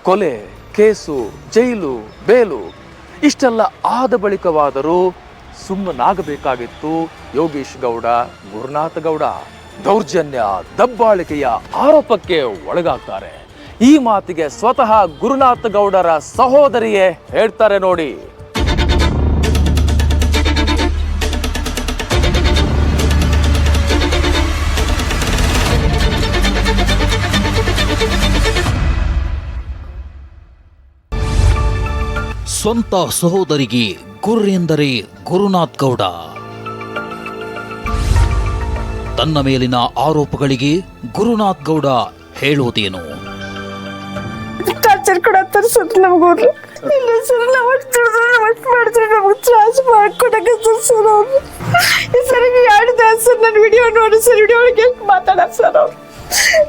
ಕೊಲೆ, ಕೇಸು, ಜೈಲು, ಬೇಲು ಇಷ್ಟೆಲ್ಲ ಆದ ಬಳಿಕವಾದರೂ ಸುಮ್ಮನಾಗಬೇಕಾಗಿತ್ತು ಯೋಗೀಶ್ ಗೌಡ, ಗುರುನಾಥ್ ಗೌಡ. ದೌರ್ಜನ್ಯ, ದಬ್ಬಾಳಿಕೆಯ ಆರೋಪಕ್ಕೆ ಒಳಗಾಗ್ತಾರೆ. ಈ ಮಾತಿಗೆ ಸ್ವತಃ ಗುರುನಾಥ್ ಗೌಡರ ಸಹೋದರಿಯೇ ಹೇಳ್ತಾರೆ ನೋಡಿ. ಸ್ವಂತ ಸಹೋದರಿಗೆ ಗುರು ಎಂದರೆ ಗುರುನಾಥ್ ಗೌಡ. ತನ್ನ ಮೇಲಿನ ಆರೋಪಗಳಿಗೆ ಗುರುನಾಥ್ ಗೌಡ ಹೇಳೋದೇನು? ಟಾರ್ಚರ್ ಕೊಡತ್ತಾರ ಸರ್ ನಮಗವ್ರು. ಇಲ್ಲ ಸರ್ ನಾವು ಮಾಡಿದ್ರೆ ನಮಗೆ ತ್ರಾಸ ಮಾಡ್ಕೊಡಕತ್ತಾರ ಸರ್ ಅವ್ರು. ಈ ಸರಿಗೆ ಆಡಿದ ಸರ್ ನನ್ನ ವಿಡಿಯೋ ನೋಡಿ ಸರ್, ವಿಡಿಯೋ ಒಳಗೆ ಮಾತಾಡ ಸರ್ ಅವ್ರು.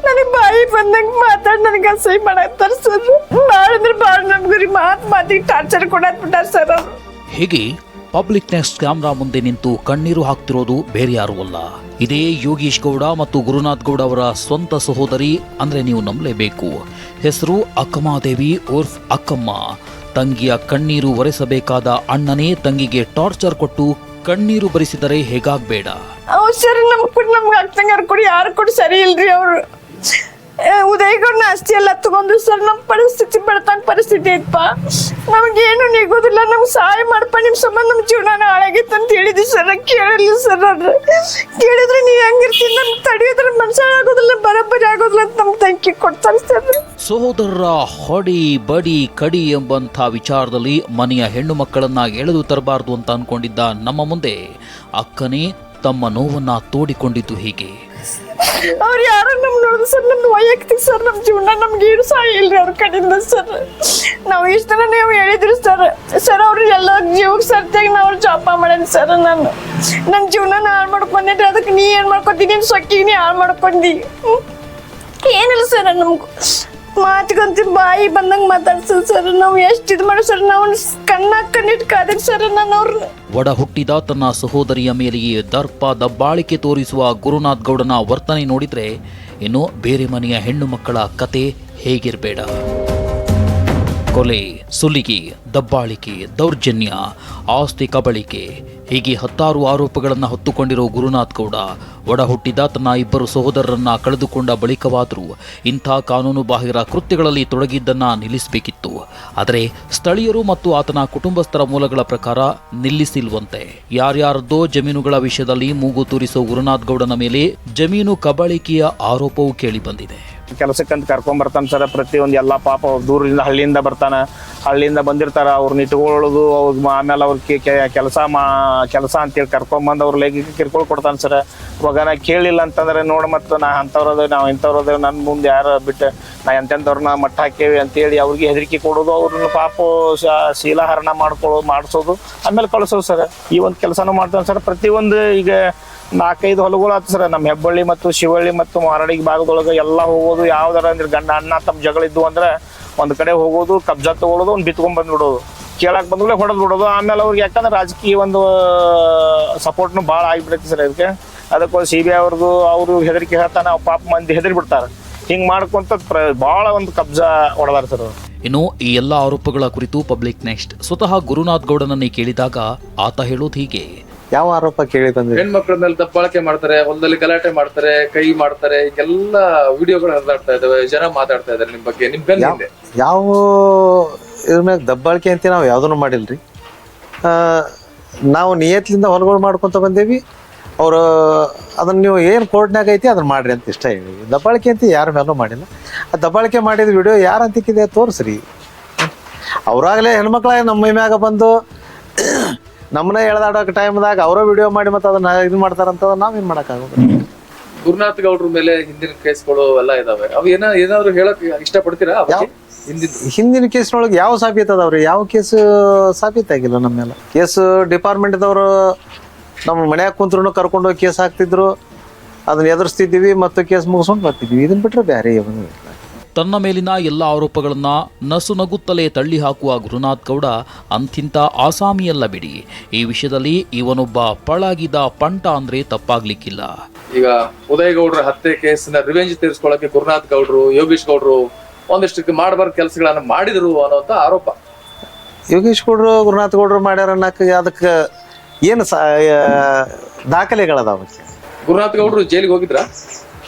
ನನಗೆ ಬಾಯಿ ಬಂದಂಗೆ ಮಾತಾಡಿ ನನಗೆ ಅಸಹ್ಯ ಮಾಡತ್ತಾರ ಸರ್. ಭಾಳ ಅಂದ್ರೆ ಭಾಳ ನಮ್ಗೆ ಮಾತಿಗೆ ಟಾರ್ಚರ್ ಕೊಡತ್ಬಿಟ್ಟಾರ ಸರ್ ಅವ್ರು. ಹೀಗೆ ಪಬ್ಲಿಕ್ ನೆಕ್ಸ್ಟ್ ಕ್ಯಾಮ್ರಾ ಮುಂದೆ ನಿಂತು ಕಣ್ಣೀರು ಹಾಕ್ತಿರೋದು ಬೇರೆ ಯಾರೂ ಅಲ್ಲ, ಇದೇ ಯೋಗೀಶ್ ಗೌಡ ಮತ್ತು ಗುರುನಾಥ್ ಗೌಡ ಅವರ ಸ್ವಂತ ಸಹೋದರಿ. ಅಂದ್ರೆ ನೀವು ನಂಬಲೇಬೇಕು. ಹೆಸರು ಅಕ್ಕಮಾದೇವಿ ಉರ್ಫ್ ಅಕ್ಕಮ್ಮ. ತಂಗಿಯ ಕಣ್ಣೀರು ಒರೆಸಬೇಕಾದ ಅಣ್ಣನೇ ತಂಗಿಗೆ ಟಾರ್ಚರ್ ಕೊಟ್ಟು ಕಣ್ಣೀರು ಬರಿಸಿದರೆ ಹೇಗಾಗ್ಬೇಡ. ಸರಿ ನಮ್ಗೆ ಅಕ್ಕಂಗಾರ ಕೊಡಿ, ಯಾರು ಕೊಡಿ ಸರಿ ಇಲ್ರಿ ಅವರು. ಉದಯಗೌಡನ ಆಸ್ತಿ ಎಲ್ಲ ತಗೊಂಡು ಸರ್. ನಮ್ಮ ಪರಿಸ್ಥಿತಿ ಬಡತನ ಪರಿಸ್ಥಿತಿ ಐತಪ್ಪ, ನಮ್ಗೇನು ನಿಗೋದಿಲ್ಲ, ನಮ್ಗೆ ಸಹಾಯ ಮಾಡಪ್ಪ, ನಿಮ್ಮ ಸಂಬಂಧ ನಮ್ಮ ಜೀವನ ಹಾಳಾಗಿತ್ತು ಅಂತ ಹೇಳಿದ್ವಿ ಸರ್. ಕೇಳಿಲ್ಲ ಸರ್ ಅವ್ರು. ಕೇಳಿದ್ರೆ ನೀವು ಹೆಂಗಿರ್ತೀವಿ, ನಮ್ಗೆ ತಡೆಯೋದ್ರ ಮನುಷ್ಯ ಆಗೋದಿಲ್ಲ, ಬರೋಬ್ಬರಿ ಆಗೋದಿಲ್ಲ ಅಂತ ನಮ್ಗೆ ತಂಕಿ ಕೊಡ್ತಾರೆ ಸರ್. ಸಹೋದರರ ಹೊಡಿ ಬಡಿ ಕಡಿ ಎಂಬಂಥ ವಿಚಾರದಲ್ಲಿ ಮನೆಯ ಹೆಣ್ಣು ಮಕ್ಕಳನ್ನ ಎಳೆದು ತರಬಾರದು ಅಂತ ಅನ್ಕೊಂಡಿದ್ದ ನಮ್ಮ ಮುಂದೆ ಅಕ್ಕನೇ ತಮ್ಮ ನೋವನ್ನ ತೋಡಿಕೊಂಡಿದ್ದು ಹೀಗೆ. ಅವ್ರು ಯಾರು ನಮ್ ನೋಡಿದ್ರು ಸರ್, ನಮ್ದು ವೈಯಕ್ತಿಕ ಸರ್, ನಮ್ಮ ಜೀವನ ನಮ್ಗೆ ಏನು ಸಹಾಯ ಇಲ್ರಿ ಅವ್ರ ಕಡೆಯಿಂದ ಸರ್. ನಾವು ಇಷ್ಟ ನೀವು ಹೇಳಿದ್ರಿ ಸರ್. ಸರ್ ಅವ್ರು ಎಲ್ಲ ಜೀವಕ್ಕೆ ಸರ್ತಿಯಾಗಿ ನಾವು ಜಾಪ ಮಾಡೇನಿ ಸರ್. ನನ್ನ ಜೀವನ ಹಾಳು ಮಾಡ್ಕೊಂಡಿದ್ರಿ, ಅದಕ್ಕೆ ನೀ ಏನ್ ಮಾಡ್ಕೊತೀನಿ, ನಿನ್ ಸೊಕ್ಕಿಗೆ ನೀ ಹಾಳು ಮಾಡ್ಕೊಂಡಿ. ಏನಿಲ್ಲ ಸರ್, ನಮ್ಗೆ ಮಾತುಕಂತ ಬಾಯಿ ಬಂದಂಗೆ ಮಾತಾಡ್ಸಲ್ ಸರ್. ನಾವು ಎಷ್ಟು ಇದು ಮಾಡಿ ಸರ್, ನಾವು ಕಣ್ಣಿಟ್ಟು ಕಾದಿರಿ ಸರ್ ನಾನು ಅವ್ರನ್ನ. ಒಡ ಹುಟ್ಟಿದ ತನ್ನ ಸಹೋದರಿಯ ಮೇಲೆಯೇ ದರ್ಪ ದಬ್ಬಾಳಿಕೆ ತೋರಿಸುವ ಗುರುನಾಥ್ ಗೌಡನ ವರ್ತನೆ ನೋಡಿದ್ರೆ ಇನ್ನು ಬೇರೆ ಮನೆಯ ಹೆಣ್ಣು ಮಕ್ಕಳ ಕತೆ ಹೇಗಿರಬೇಡ. ಕೊಲೆ, ಸುಲಿಗೆ, ದಬ್ಬಾಳಿಕೆ, ದೌರ್ಜನ್ಯ, ಆಸ್ತಿ ಕಬಳಿಕೆ ಹೀಗೆ 10 ಆರೋಪಗಳನ್ನು ಹೊತ್ತುಕೊಂಡಿರೋ ಗುರುನಾಥ್ ಗೌಡ ಒಡ ಹುಟ್ಟಿದ ತನ್ನ 2 ಸಹೋದರರನ್ನ ಕಳೆದುಕೊಂಡ ಬಳಿಕವಾದರೂ ಇಂಥ ಕಾನೂನು ಬಾಹಿರ ಕೃತ್ಯಗಳಲ್ಲಿ ತೊಡಗಿದ್ದನ್ನ ನಿಲ್ಲಿಸಬೇಕಿತ್ತು. ಆದರೆ ಸ್ಥಳೀಯರು ಮತ್ತು ಆತನ ಕುಟುಂಬಸ್ಥರ ಮೂಲಗಳ ಪ್ರಕಾರ ನಿಲ್ಲಿಸಿಲ್ವಂತೆ. ಯಾರ್ಯಾರದ್ದೋ ಜಮೀನುಗಳ ವಿಷಯದಲ್ಲಿ ಮೂಗು ತೂರಿಸೋ ಗುರುನಾಥ್ ಗೌಡನ ಮೇಲೆ ಜಮೀನು ಕಬಳಿಕೆಯ ಆರೋಪವೂ ಕೇಳಿ ಬಂದಿದೆ. ಕೆಲಸಕ್ಕಂತ ಕರ್ಕೊಂಡ್ ಬರ್ತಾನೆ ಸರ್. ಪ್ರತಿಯೊಂದು ಎಲ್ಲ ಪಾಪ ದೂರದಿಂದ ಹಳ್ಳಿಯಿಂದ ಬರ್ತಾನ, ಹಳ್ಳಿಯಿಂದ ಬಂದಿರ್ತಾರ, ಅವ್ರನ್ನ ಇಟ್ಕೊಳ್ಳೋದು, ಆಮೇಲೆ ಅವ್ರ ಕೆಲಸ ಅಂತೇಳಿ ಕರ್ಕೊಂಬಂದು ಅವ್ರ ಲೈಂಗಿಕ ಕಿರ್ಕೊಳ್ ಕೊಡ್ತಾನೆ ಸರ್. ಇವಾಗ ನಾ ಕೇಳಿಲ್ಲ ಅಂತಂದ್ರೆ ನೋಡಿ, ಮತ್ತು ನಾ ಅಂಥವ್ರದೇವ್, ನಾವು ಇಂಥವ್ರದೇವ್, ನನ್ನ ಮುಂದೆ ಯಾರು ಬಿಟ್ಟು ನಾ ಎಂತೆಂಥವ್ರನ್ನ ಮಟ್ಟ ಹಾಕೇವಿ ಅಂತೇಳಿ ಅವ್ರಿಗೆ ಹೆದರಿಕೆ ಕೊಡೋದು, ಅವ್ರನ್ನ ಪಾಪ ಶೀಲಾಹರಣ ಮಾಡಿಸೋದು, ಆಮೇಲೆ ಕಳಿಸೋದು ಸರ್. ಈ ಒಂದು ಕೆಲಸನೂ ಮಾಡ್ತಾನೆ ಸರ್. ಪ್ರತಿಯೊಂದು ಈಗ 4-5 ಹೊಲಗಳು ಆಯ್ತು ಸರ್. ನಮ್ಮ ಹೆಬ್ಬಳ್ಳಿ ಮತ್ತು ಶಿವಳ್ಳಿ ಮತ್ತು ಮಾರಡಿಗೆ ಭಾಗದೊಳಗೆ ಎಲ್ಲ ಹೋಗೋದು. ಯಾವ್ದಾರ ಅಂದ್ರೆ ಗಂಡ ಅಣ್ಣ ತಮ್ಮ ಜಗಳಿದ್ದು ಅಂದ್ರೆ ಒಂದು ಕಡೆ ಹೋಗೋದು, ಕಬ್ಜಾ ತಗೊಳ್ಳೋದು, ಒಂದು ಬಿತ್ಕೊಂಡ್ ಬಂದ್ಬಿಡೋದು, ಕೇಳಕ್ ಬಂದ್ಮೇಲೆ ಹೊಡೆದ್ ಬಿಡೋದು. ಆಮೇಲೆ ಅವ್ರಿಗೆ ಯಾಕಂದ್ರೆ ರಾಜಕೀಯ ಒಂದು ಸಪೋರ್ಟ್ನು ಭಾಳ ಆಗಿಬಿಡೈತಿ ಸರ್ ಇದಕ್ಕೆ. ಅದಕ್ಕೊಂದು CBI ಅವ್ರದ್ದು ಅವರು ಹೆದರಿಕೆ ಹೇಳ್ತಾನೆ, ಪಾಪ ಮಂದಿ ಹೆದರಿ ಬಿಡ್ತಾರೆ. ಹಿಂಗೆ ಮಾಡ್ಕೊಂತ ಭಾಳ ಒಂದು ಕಬ್ಜಾ ಹೊಡೆದಾರ ಸರ್. ಇನ್ನು ಈ ಎಲ್ಲ ಆರೋಪಗಳ ಕುರಿತು ಪಬ್ಲಿಕ್ ನೆಕ್ಸ್ಟ್ ಸ್ವತಃ ಗುರುನಾಥ್ ಗೌಡನನ್ನೇ ಕೇಳಿದಾಗ ಆತ ಹೇಳೋದು ಹೀಗೆ. ಯಾವ ಆರೋಪ ಕೇಳಿ ಬಂದ್ರಿ? ಹೆಣ್ಮಕ್ಳ ಮೇಲೆ ದಬ್ಬಾಳಿಕೆ ಮಾಡ್ತಾರೆ, ಹೊಲದಲ್ಲಿ ಗಲಾಟೆ ಮಾಡ್ತಾರೆ, ಕೈ ಮಾಡ್ತಾರೆ, ಈಗೆಲ್ಲ ವಿಡಿಯೋಗಳು ಹರಿದಾಡ್ತಾ ಇದಾವೆ, ಜನ ಮಾತಾಡ್ತಾ ಇದಾರೆ ನಿಮ್ ಬಗ್ಗೆ. ನಿಮ್ ಬೆನ್ನಿಂದೆ ಯಾವ ಇದ್ರ ಮ್ಯಾಗ ದಬ್ಬಾಳಿಕೆ ಅಂತ ನಾವು ಯಾವ್ದನ್ನು ಮಾಡಿಲ್ರಿ. ನಾವು ನಿಯತ್ಲಿಂದ ಹೊಲಗಳು ಮಾಡ್ಕೊಂತ ಬಂದೇವಿ. ಅವರು ಅದನ್ನ ನೀವು ಏನು ಕೋರ್ಟ್ನಾಗ ಐತಿ ಅದನ್ನ ಮಾಡ್ರಿ ಅಂತ ಇಷ್ಟ ಹೇಳಿ. ದಬ್ಬಾಳಿಕೆ ಅಂತ ಯಾರ ಮೇಲೂ ಮಾಡಿಲ್ಲ. ಆ ದಬ್ಬಾಳಿಕೆ ಮಾಡಿದ ವಿಡಿಯೋ ಯಾರು ಅಂತಿಕ್ಕಿದೆ ತೋರಿಸ್ರಿ. ಅವ್ರಾಗಲೇ ಹೆಣ್ಮಕ್ಳಾಗ ನಮ್ಮ ಮ್ಯಾಗ ಬಂದು ನಮ್ಮನ್ನ ಎಳೆದಾಡೋ ಟೈಮ್ದಾಗ ಅವರ ವಿಡಿಯೋ ಮಾಡಿ ಮತ್ತೆ ಅದನ್ನ ಇದು ಮಾಡ್ತಾರಂತ ನಾವೇನ್ ಮಾಡೋಕ್ಕಾಗೋದು. ಗುರುನಾಥ್ ಗೌಡ್ರ ಮೇಲೆ ಹಿಂದಿನ ಕೇಸ್ಗಳು ಎಲ್ಲ ಇದಾವೆ. ಅವು ಏನಾದ್ರು ಹೇಳಕ್ ಇಷ್ಟಪಡ್ತೀರಾ? ಹಿಂದಿನ ಕೇಸ್ನೊಳಗೆ ಯಾವ ಸಾಬೀತು ಅದಾವ್ರಿ? ಯಾವ ಕೇಸ್ ಸಾಬೀತಾಗಿಲ್ಲ ನಮ್ಮ ಮೇಲೆ. ಕೇಸ್ ಡಿಪಾರ್ಟ್ಮೆಂಟ್ದವರು ನಮ್ಮ ಮನ್ಯಾಗ ಕುಂತ್ರು ಕರ್ಕೊಂಡೋಗಿ ಕೇಸ್ ಹಾಕ್ತಿದ್ರು, ಅದನ್ನ ಎದುರಿಸ್ತಿದ್ದೀವಿ ಮತ್ತು ಕೇಸ್ ಮುಗಿಸ್ಕೊಂಡು ಬರ್ತಿದ್ವಿ. ಇದನ್ನ ಬಿಟ್ರೆ ಬೇರೆ ಏನು ಇಲ್ಲ. ತನ್ನ ಮೇಲಿನ ಎಲ್ಲ ಆರೋಪಗಳನ್ನ ನಸುನಗುತ್ತಲೇ ತಳ್ಳಿ ಹಾಕುವ ಗುರುನಾಥ್ ಗೌಡ ಅಂಥಿಂತ ಆಸಾಮಿಯಲ್ಲ ಬಿಡಿ. ಈ ವಿಷಯದಲ್ಲಿ ಇವನೊಬ್ಬ ಪಳಗಿದ ಪಂಟ ಅಂದ್ರೆ ತಪ್ಪಾಗ್ಲಿಕ್ಕಿಲ್ಲ. ಈಗ ಉದಯಗೌಡ್ರ ಹತ್ಯೆ ಕೇಸಿನ ರಿವೆಂಜ್ ತೀರಿಸ್ಕೊಳ್ಳಕ್ಕೆ ಗುರುನಾಥ್ ಗೌಡ್ರು, ಯೋಗೀಶ್ ಗೌಡ್ರು ಒಂದಿಷ್ಟು ಮಾಡಬಾರ್ದ ಕೆಲಸಗಳನ್ನ ಮಾಡಿದ್ರು ಅನ್ನೋಂತ ಆರೋಪ. ಯೋಗೇಶ್ ಗೌಡ್ರು ಗುರುನಾಥ್ ಗೌಡ್ರು ಮಾಡ್ಯಾರ ಅನ್ನಕ್ಕೆ ಅದಕ್ಕೆ ಏನು ದಾಖಲೆಗಳದಾವ? ಗುರುನಾಥ್ ಗೌಡ್ರು ಜೈಲಿಗೆ ಹೋಗಿದ್ರ?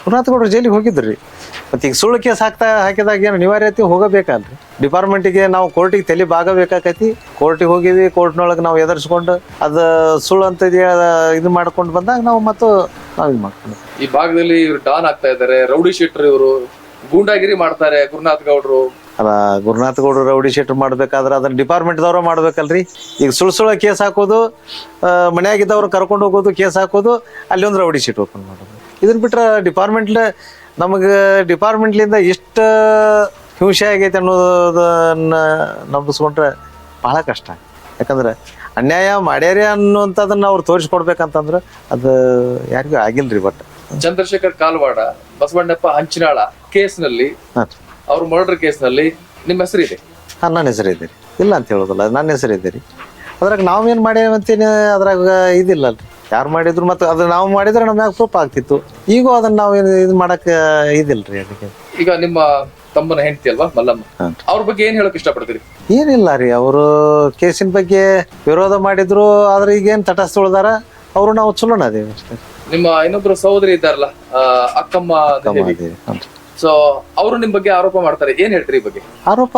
ಗುರುನಾಥ್ ಗೌಡ್ರು ಜೈಲಿಗೆ ಹೋಗಿದ್ರಿ. ಮತ್ತು ಈಗ ಸುಳ್ಳು ಕೇಸ್ ಹಾಕಿದಾಗ ಏನು ಅನಿವಾರ್ಯತೆ ಹೋಗಬೇಕಲ್ರಿ ಡಿಪಾರ್ಟ್ಮೆಂಟಿಗೆ. ನಾವು ಕೋರ್ಟಿಗೆ ತಲೆ ಬಾಗಬೇಕಾಕೈತಿ. ಕೋರ್ಟಿಗೆ ಹೋಗಿವಿ, ಕೋರ್ಟ್ನೊಳಗೆ ನಾವು ಎದುರಿಸ್ಕೊಂಡು ಅದು ಸುಳ್ಳು ಅಂತ ಇದು ಮಾಡ್ಕೊಂಡು ಬಂದಾಗ ನಾವು ಮತ್ತು ನಾವು ಇದು ಮಾಡ್ಕೊಂಡು ಈ ಭಾಗದಲ್ಲಿ ಇವ್ರು ಡಾನ್ ಆಗ್ತಾ ಇದ್ದಾರೆ, ರೌಡಿ ಶೀಟರ್, ಇವರು ಗೂಂಡಾಗಿರಿ ಮಾಡ್ತಾರೆ ಗುರುನಾಥ್ ಗೌಡ್ರು. ಅಲ್ಲ, ಗುರುನಾಥ್ ಗೌಡ್ರು ರೌಡಿ ಶೀಟರ್ ಮಾಡ್ಬೇಕಾದ್ರೆ ಅದನ್ನ ಡಿಪಾರ್ಟ್ಮೆಂಟ್ದವ್ರ ಮಾಡ್ಬೇಕಲ್ರಿ. ಈಗ ಸುಳ್ಳು ಕೇಸ್ ಹಾಕೋದು, ಮನ್ಯಾಗಿದ್ದವ್ರು ಕರ್ಕೊಂಡು ಹೋಗೋದು, ಕೇಸ್ ಹಾಕೋದು, ಅಲ್ಲಿ ಒಂದು ರೌಡಿ ಶೀಟ್ ಓಪನ್ ಮಾಡೋದು. ಇದನ್ನ ಬಿಟ್ರೆ ನಮಗೆ ಡಿಪಾರ್ಟ್ಮೆಂಟ್ಲಿಂದ ಎಷ್ಟು ಹಿಂಸೆ ಆಗೈತೆ ಅನ್ನೋದನ್ನ ನಂಬಿಸ್ಕೊಂಡ್ರೆ ಬಹಳ ಕಷ್ಟ. ಯಾಕಂದ್ರೆ ಅನ್ಯಾಯ ಮಾಡ್ಯಾರೆ ಅನ್ನುವಂಥದ್ದನ್ನ ಅವ್ರು ತೋರಿಸ್ಕೊಡ್ಬೇಕಂತಂದ್ರೆ ಅದು ಯಾರಿಗೂ ಆಗಿಲ್ರಿ. ಬಟ್ ಚಂದ್ರಶೇಖರ್ ಕಾಲ್ವಾಡ, ಬಸವಣ್ಣಪ್ಪ ಹಂಚಿನಾಳ ಕೇಸ್ನಲ್ಲಿ, ಅವ್ರ ಮರ್ಡರ್ ಕೇಸ್ನಲ್ಲಿ ನಿಮ್ಮ ಹೆಸರು ಇದೆ? ನನ್ನ ಹೆಸರು ಇದ್ದೀರಿ, ಇಲ್ಲ ಅಂತ ಹೇಳೋದಿಲ್ಲ, ನನ್ನ ಹೆಸರು ಇದ್ದೀರಿ. ಅದ್ರಾಗ ನಾವೇನು ಮಾಡ್ಯಾವಂತೀನಿ ಅದ್ರಾಗ ಇದಿಲ್ಲ ಅಲ್ರಿ. ಯಾರು ಮಾಡಿದ್ರು ಮತ್ತು ಅದು ನಾವು ಮಾಡಿದ್ರೆ ನಮ್ಮ ಮ್ಯಾಗ ಪ್ರೂಫ್ ಆಗ್ತಿತ್ತು. ಈಗ ಅದನ್ನ ನಾವೇನು ಇದು ಮಾಡಕ್ಕೆ ಇದಿಲ್ರಿ. ಅದಕ್ಕೆ ಈಗ ನಿಮ್ಮ ತಮ್ಮನ ಹೆಂಡತಿ ಅಲ್ವಾ ಮಲ್ಲಮ್ಮ, ಅವ್ರ ಬಗ್ಗೆ ಏನ್ ಹೇಳಕ್ ಇಷ್ಟಪಡ್ತೀರಿ? ಏನಿಲ್ಲ ರೀ, ಅವರು ಕೇಸಿನ ಬಗ್ಗೆ ವಿರೋಧ ಮಾಡಿದ್ರು, ಆದ್ರೆ ಈಗೇನು ತಟಸ್ಥ ಉಳ್ದಾರ ಅವರು, ನಾವು ಚಲೋನ ಅದೇವಿ ಅಷ್ಟೇ. ನಿಮ್ಮ ಇನ್ನೊಬ್ರು ಸಹೋದರಿ ಇದ್ದಾರಲ್ಲ, ಅಕ್ಕಮ್ಮ ದೇವಿ, ಸೊ ಅವರು ನಿಮ್ ಬಗ್ಗೆ ಆರೋಪ ಮಾಡ್ತಾರೆ, ಏನ್ ಹೇಳ್ತೀರಿ ಈ ಬಗ್ಗೆ? ಆರೋಪ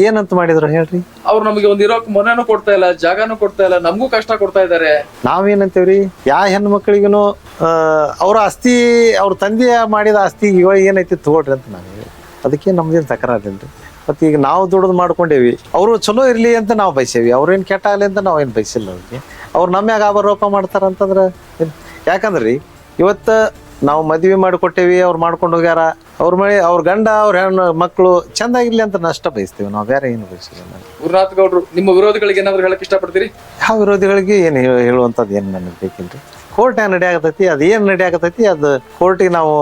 ಏನಂತ ಮಾಡಿದ್ರು ಹೇಳ್ರಿ? ಅವ್ರು ನಮಗೆ ಒಂದ್ ಇರೋಕ್ ಮೊನೆನೂ ಕೊಡ್ತಾ ಇಲ್ಲ, ಜಾಗನೂ ಕೊಡ್ತಾ ಇಲ್ಲ, ನಮಗೂ ಕಷ್ಟ ಕೊಡ್ತಾ ಇದಾರೆ. ನಾವೇನಂತೇವ್ರಿ, ಯಾವ ಹೆಣ್ಣು ಮಕ್ಕಳಿಗೂ ಅವ್ರ ಆಸ್ತಿ, ಅವ್ರ ತಂದೆ ಮಾಡಿದ ಆಸ್ತಿ ಇವಾಗ ಏನೈತಿ ತಗೊಳ್ರಿ ಅಂತ ನಾವು ಹೇಳಿ. ಅದಕ್ಕೆ ನಮ್ದೇನು ತಕರಾರಿಲ್ರಿ. ಮತ್ತೆ ಈಗ ನಾವು ದುಡ್ದು ಮಾಡ್ಕೊಂಡೇವಿ, ಅವರು ಚಲೋ ಇರ್ಲಿ ಅಂತ ನಾವು ಬಯಸೇವಿ, ಅವ್ರೇನು ಕೆಟ್ಟ ಆಗಲಿ ಅಂತ ನಾವೇನು ಬಯಸಿಲ್ಲ ಅವ್ರಿಗೆ. ಅವ್ರು ನಮ್ಮ ಮ್ಯಾಗ ಆರೋಪ ಮಾಡ್ತಾರಂತಂದ್ರೆ ಯಾಕಂದ್ರಿ ಇವತ್ತು ನಾವು ಮದ್ವೆ ಮಾಡಿಕೊಟ್ಟೇವಿ, ಅವ್ರು ಮಾಡ್ಕೊಂಡು ಹೋಗ್ಯಾರ, ಅವ್ರ ಗಂಡ ಅವ್ರ ಹೆಣ್ಣು ಮಕ್ಕಳು ಚಂದಾಗಿರ್ಲಿ ಅಂತ ನಷ್ಟ ಬಯಸ್ತೀವಿ ನಾವು, ಬೇರೆ ಏನು ಬಯಸಿಲ್ಲ. ಗುರುನಾಥ್ ಗೌಡ್ರು ನಿಮ್ಮ ವಿರೋಧಿಗಳಿಗೆ ಏನಾದ್ರು ಹೇಳಕ್ ಇಷ್ಟಪಡ್ತೀರಿ? ಯಾವ ವಿರೋಧಿಗಳಿಗೆ ಏನು ಹೇಳುವಂಥದ್ದು ಏನು ನನಗೆ ಬೇಕಿಲ್ರಿ. ಕೋರ್ಟ್ ನಡಿ ಆಗತೈತಿ, ಅದು ಏನು ನಡಿ ಆಗತೈತಿ ಅದು ಕೋರ್ಟಿಗೆ ನಾವು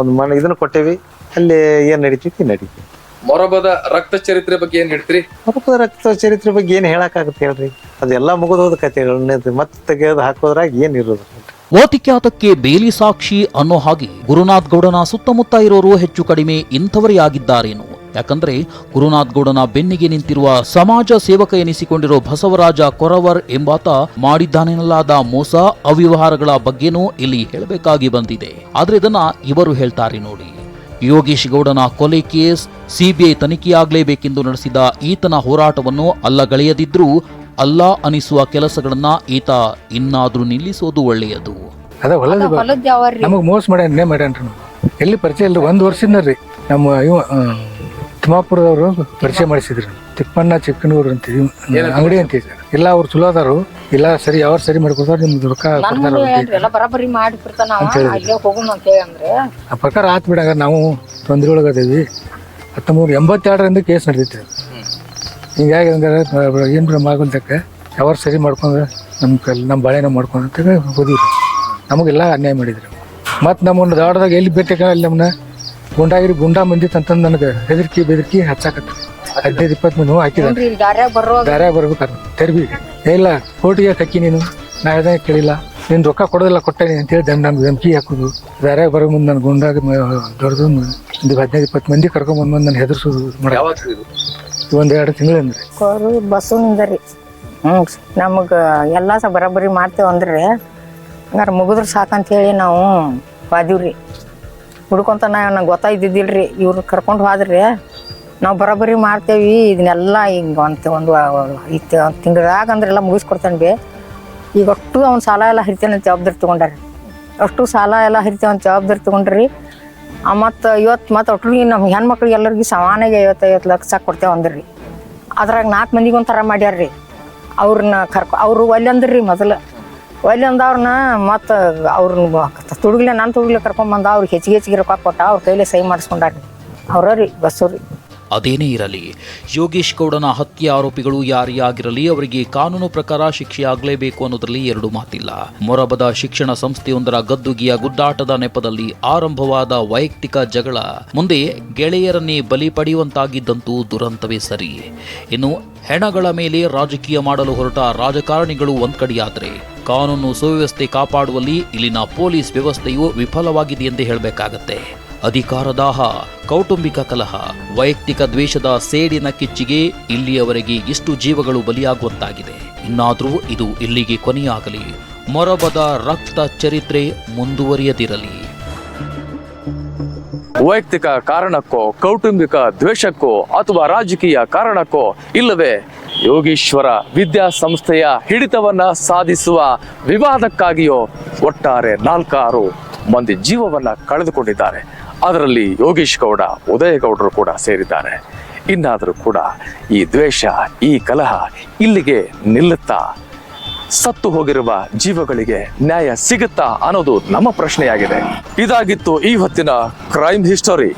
ಒಂದು ಇದನ್ನ ಕೊಟ್ಟೇವಿ, ಅಲ್ಲಿ ಏನು ನಡೀತೈತಿ ನಡೀತೀವಿ. ಮೊರಬದ ರಕ್ತ ಚರಿತ್ರೆ ಬಗ್ಗೆ ಏನ್ ಹೇಳ್ತೀರಿ? ಮೊರಬದ ರಕ್ತ ಚರಿತ್ರೆ ಬಗ್ಗೆ ಏನು ಹೇಳಕ್ಕಾಗತ್ತೆ ಹೇಳ್ರಿ? ಅದೆಲ್ಲ ಮುಗಿದೋದ ಕಥೆಗಳನ್ನ ಮತ್ತೆ ತೆಗೆದು ಹಾಕೋದ್ರಾಗ ಏನ್ ಇರೋದು? ಓತಿಕ್ಯಾತಕ್ಕೆ ಬೇಲಿ ಸಾಕ್ಷಿ ಅನ್ನೋ ಹಾಗೆ ಗುರುನಾಥ್ ಗೌಡನ ಸುತ್ತಮುತ್ತ ಇರೋರು ಹೆಚ್ಚು ಕಡಿಮೆ ಇಂಥವರೇ ಆಗಿದ್ದಾರೇನು? ಯಾಕಂದ್ರೆ ಗುರುನಾಥ್ ಗೌಡನ ಬೆನ್ನಿಗೆ ನಿಂತಿರುವ ಸಮಾಜ ಸೇವಕ ಎನಿಸಿಕೊಂಡಿರೋ ಬಸವರಾಜ ಕೊರವರ್ ಎಂಬಾತ ಮಾಡಿದ್ದಾನೆನ್ನಲಾದ ಮೋಸ ಅವ್ಯವಹಾರಗಳ ಬಗ್ಗೆನೂ ಇಲ್ಲಿ ಹೇಳಬೇಕಾಗಿ ಬಂದಿದೆ. ಆದ್ರೆ ಇದನ್ನ ಇವರು ಹೇಳ್ತಾರೆ ನೋಡಿ. ಯೋಗೇಶ್ ಗೌಡನ ಕೊಲೆ ಕೇಸ್ ಸಿಬಿಐ ತನಿಖೆಯಾಗಲೇಬೇಕೆಂದು ನಡೆಸಿದ ಈತನ ಹೋರಾಟವನ್ನು ಅಲ್ಲಗಳೆಯದಿದ್ರೂ ಅಲ್ಲ ಅನಿಸುವ ಕೆಲಸಗಳನ್ನ ಈತ ಇನ್ನಾದ್ರೂ ನಿಲ್ಲಿಸೋದು ಒಳ್ಳೆಯದು. ಅದ ನಮಗ್ ಮೋಸ ಮಾಡ್ಯಾನ್ರಿ. ಎಲ್ಲಿ ಪರಿಚಯ ಇಲ್ರಿ, 1 ವರ್ಷದಿಂದ ರೀ. ನಮ್ಮ ತಿಮ್ಮಾಪುರದವರು ಪರಿಚಯ ಮಾಡಿಸಿದ್ರಿ, ತಿಪ್ಪಣ್ಣ ಚಿಕ್ಕನೂರು ಅಂತ ಅಂಗಡಿ ಅಂತ ಎಲ್ಲ ಅವ್ರು ಚಲೋ ಅದಾರು, ಇಲ್ಲ ಸರಿ ಅವ್ರು ಸರಿ ಮಾಡ್ಕೊತಾರ, ನಿಮ್ದು ರೊಕ್ಕ ಆ ಪ್ರಕಾರ ಆತ್ ಬಿಡಾಗ ನಾವು ತೊಂದ್ರೆ ಒಳಗದೇವಿ. 1982ರಿಂದ ಕೇಸ್ ನಡೆದೈತಿ. ಹಿಂಗಾಗಿ ಏನ್ ಆಗಲ್ದಕ್ಕ ಯಾವಾಗ ಸರಿ ಮಾಡ್ಕೊಂಡ್ರೆ ನಮ್ಮ ಬಾಳೆನ ಮಾಡ್ಕೊಂಡ ಹೋದಿವ್ರಿ. ನಮಗೆಲ್ಲ ಅನ್ಯಾಯ ಮಾಡಿದ್ರಿ. ಮತ್ತು ನಮ್ಮನ್ನು ದಾಡ್ದಾಗ ಎಲ್ಲಿ ಭೇಟಿ ಅಲ್ಲಿ ನಮ್ಮನ್ನ ಗುಂಡಾ ಮಂದಿ ಅಂತಂದು ನನಗೆ ಬೆದರ್ಕಿ ಹಚ್ಚಾಕತ್ರಿ. 15-20 ಮಂದಿ ಹಾಕಿದಾರೆ. ದಾರ್ಯಾಗ ಬರ್ಬೇಕಾದ್ರೆ ತೆರ್ಬಿ ಇಲ್ಲ ಕೋರ್ಟಿಗೆ ಕಕ್ಕಿ ನೀನು, ನಾ ಹೇಳ್ದಂಗೆ ಕೇಳಿಲ್ಲ, ನೀನು ರೊಕ್ಕ ಕೊಡೋದಿಲ್ಲ ಕೊಟ್ಟೇನಿ ಅಂತೇಳಿ ನಮ್ಗೆ ಧಮಕಿ ಹಾಕೋದು. ದಾರ್ಯಾಗ ಬರೋ ಮುಂದೆ ನನ್ನ ಗುಂಡಾಗ ದೊಡ್ಡದು 15-20 ಮಂದಿ ಕರ್ಕೊಂಬಂದು ನನ್ನ ಹೆದರ್ಸೋದು ಮಾಡಿ 1-2 ತಿಂಗಳಂದ್ರಿ. ಬಸ್ಸಿನಿಂದ ರೀ ನಮಗೆ ಎಲ್ಲ ಬರಾಬರಿ ಮಾಡ್ತೇವೆ ಅಂದ್ರೆ ಹಂಗಾರೆ ಮುಗಿದ್ರೆ ಸಾಕಂತ ಹೇಳಿ ನಾವು ಹೋದಿವ್ರಿ. ಹುಡ್ಕೊಂತ ನಂಗೆ ಗೊತ್ತಾಯ್ತಿದ್ದಿಲ್ರಿ, ಇವ್ರು ಕರ್ಕೊಂಡು ಹೋದ್ರಿ ನಾವು ಬರಾಬರಿ ಮಾಡ್ತೇವಿ ಇದನ್ನೆಲ್ಲ ಈಗ ಒಂದು ತಿಂಗಳಾಗ ಅಂದ್ರೆ ಎಲ್ಲ ಮುಗಿಸ್ಕೊಡ್ತೇನೆ ಬಿ. ಈಗ ಅಷ್ಟು ಅವ್ನು ಸಾಲ ಎಲ್ಲ ಹರಿತೇನೆ ಅಂತ ಜವಾಬ್ದಾರಿ ತೊಗೊಂಡಾರಿ. ಅಷ್ಟು ಸಾಲ ಎಲ್ಲ ಹರಿತೇವೆ ಅಂತ ಜವಾಬ್ದಾರಿ ತೊಗೊಂಡ್ರಿ. ಮತ್ತು ಇವತ್ತು ಒಟ್ಟಿಗೆ ನಮ್ಮ ಹೆಣ್ಮಕ್ಳಿಗೆ ಎಲ್ಲರಿಗೂ ಸಮಾನಾಗಿ 50-50 ಲಕ್ಷ ಕೊಡ್ತೇವೆ ಅಂದ್ರಿ. ಅದ್ರಾಗ 4 ಮಂದಿಗೆ ಒಂಥರ ಮಾಡ್ಯಾರ್ರಿ. ಅವ್ರನ್ನ ಅವ್ರು ಒಲ್ಲೆ ಅಂದ್ರಿ ಮೊದಲು. ಒಲ್ಲೆ ಅಂದವ್ರನ್ನ ಮತ್ತು ಅವ್ರನ್ನ ನನ್ನ ತುಡುಗ್ಲೆ ಕರ್ಕೊಂಬಂದ ಅವ್ರಿಗೆ ಹೆಚ್ಚಿಗೆ ರೊಕ್ಕ ಕೊಟ್ಟ ಅವ್ರ ಕೈಲೇ ಸಹಿ ಮಾಡಿಸ್ಕೊಂಡಾರ್ರಿ. ಅವ್ರ ರೀ ಬಸ್ಸು ರೀ. ಅದೇನೇ ಇರಲಿ, ಯೋಗೇಶ್ ಗೌಡನ ಹತ್ಯೆ ಆರೋಪಿಗಳು ಯಾರೇ ಆಗಿರಲಿ ಅವರಿಗೆ ಕಾನೂನು ಪ್ರಕಾರ ಶಿಕ್ಷೆಯಾಗಲೇಬೇಕು ಅನ್ನೋದ್ರಲ್ಲಿ 2 ಮಾತಿಲ್ಲ. ಮೊರಬದ ಶಿಕ್ಷಣ ಸಂಸ್ಥೆಯೊಂದರ ಗದ್ದುಗೆಯ ಗುದ್ದಾಟದ ನೆಪದಲ್ಲಿ ಆರಂಭವಾದ ವೈಯಕ್ತಿಕ ಜಗಳ ಮುಂದೆ ಗೆಳೆಯರನ್ನೇ ಬಲಿ ಪಡೆಯುವಂತಾಗಿದ್ದಂತೂ ದುರಂತವೇ ಸರಿ. ಇನ್ನು ಹೆಣಗಳ ಮೇಲೆ ರಾಜಕೀಯ ಮಾಡಲು ಹೊರಟ ರಾಜಕಾರಣಿಗಳು ಒಂದ್ ಕಡೆಯಾದ್ರೆ, ಕಾನೂನು ಸುವ್ಯವಸ್ಥೆ ಕಾಪಾಡುವಲ್ಲಿ ಇಲ್ಲಿನ ಪೊಲೀಸ್ ವ್ಯವಸ್ಥೆಯು ವಿಫಲವಾಗಿದೆ ಎಂದೇ ಹೇಳಬೇಕಾಗತ್ತೆ. ಅಧಿಕಾರದಾಹ, ಕೌಟುಂಬಿಕ ಕಲಹ, ವೈಯಕ್ತಿಕ ದ್ವೇಷದ ಸೇಡಿನ ಕಿಚ್ಚಿಗೆ ಇಲ್ಲಿಯವರೆಗೆ ಎಷ್ಟು ಜೀವಗಳು ಬಲಿಯಾಗುವಂತಾಗಿದೆ. ಇನ್ನಾದರೂ ಇದು ಇಲ್ಲಿಗೆ ಕೊನೆಯಾಗಲಿ. ಮೊರಬದ ರಕ್ತ ಚರಿತ್ರೆ ಮುಂದುವರಿಯದಿರಲಿ. ವೈಯಕ್ತಿಕ ಕಾರಣಕ್ಕೋ, ಕೌಟುಂಬಿಕ ದ್ವೇಷಕ್ಕೋ ಅಥವಾ ರಾಜಕೀಯ ಕಾರಣಕ್ಕೋ ಇಲ್ಲವೇ ಯೋಗೀಶ್ವರ ವಿದ್ಯಾಸಂಸ್ಥೆಯ ಹಿಡಿತವನ್ನ ಸಾಧಿಸುವ ವಿವಾದಕ್ಕಾಗಿಯೋ ಒಟ್ಟಾರೆ 4-6 ಮಂದಿ ಜೀವವನ್ನ ಕಳೆದುಕೊಂಡಿದ್ದಾರೆ. ಅದರಲ್ಲಿ ಯೋಗೀಶ್ ಗೌಡ, ಉದಯಗೌಡರು ಕೂಡ ಸೇರಿದ್ದಾರೆ. ಇನ್ನಾದರೂ ಕೂಡ ಈ ದ್ವೇಷ, ಈ ಕಲಹ ಇಲ್ಲಿಗೆ ನಿಲ್ಲುತ್ತಾ? ಸತ್ತು ಹೋಗಿರುವ ಜೀವಗಳಿಗೆ ನ್ಯಾಯ ಸಿಗುತ್ತಾ ಅನ್ನೋದು ನಮ್ಮ ಪ್ರಶ್ನೆಯಾಗಿದೆ. ಇದಾಗಿತ್ತು ಈ ಹೊತ್ತಿನ ಕ್ರೈಮ್ ಹಿಸ್ಟರಿ.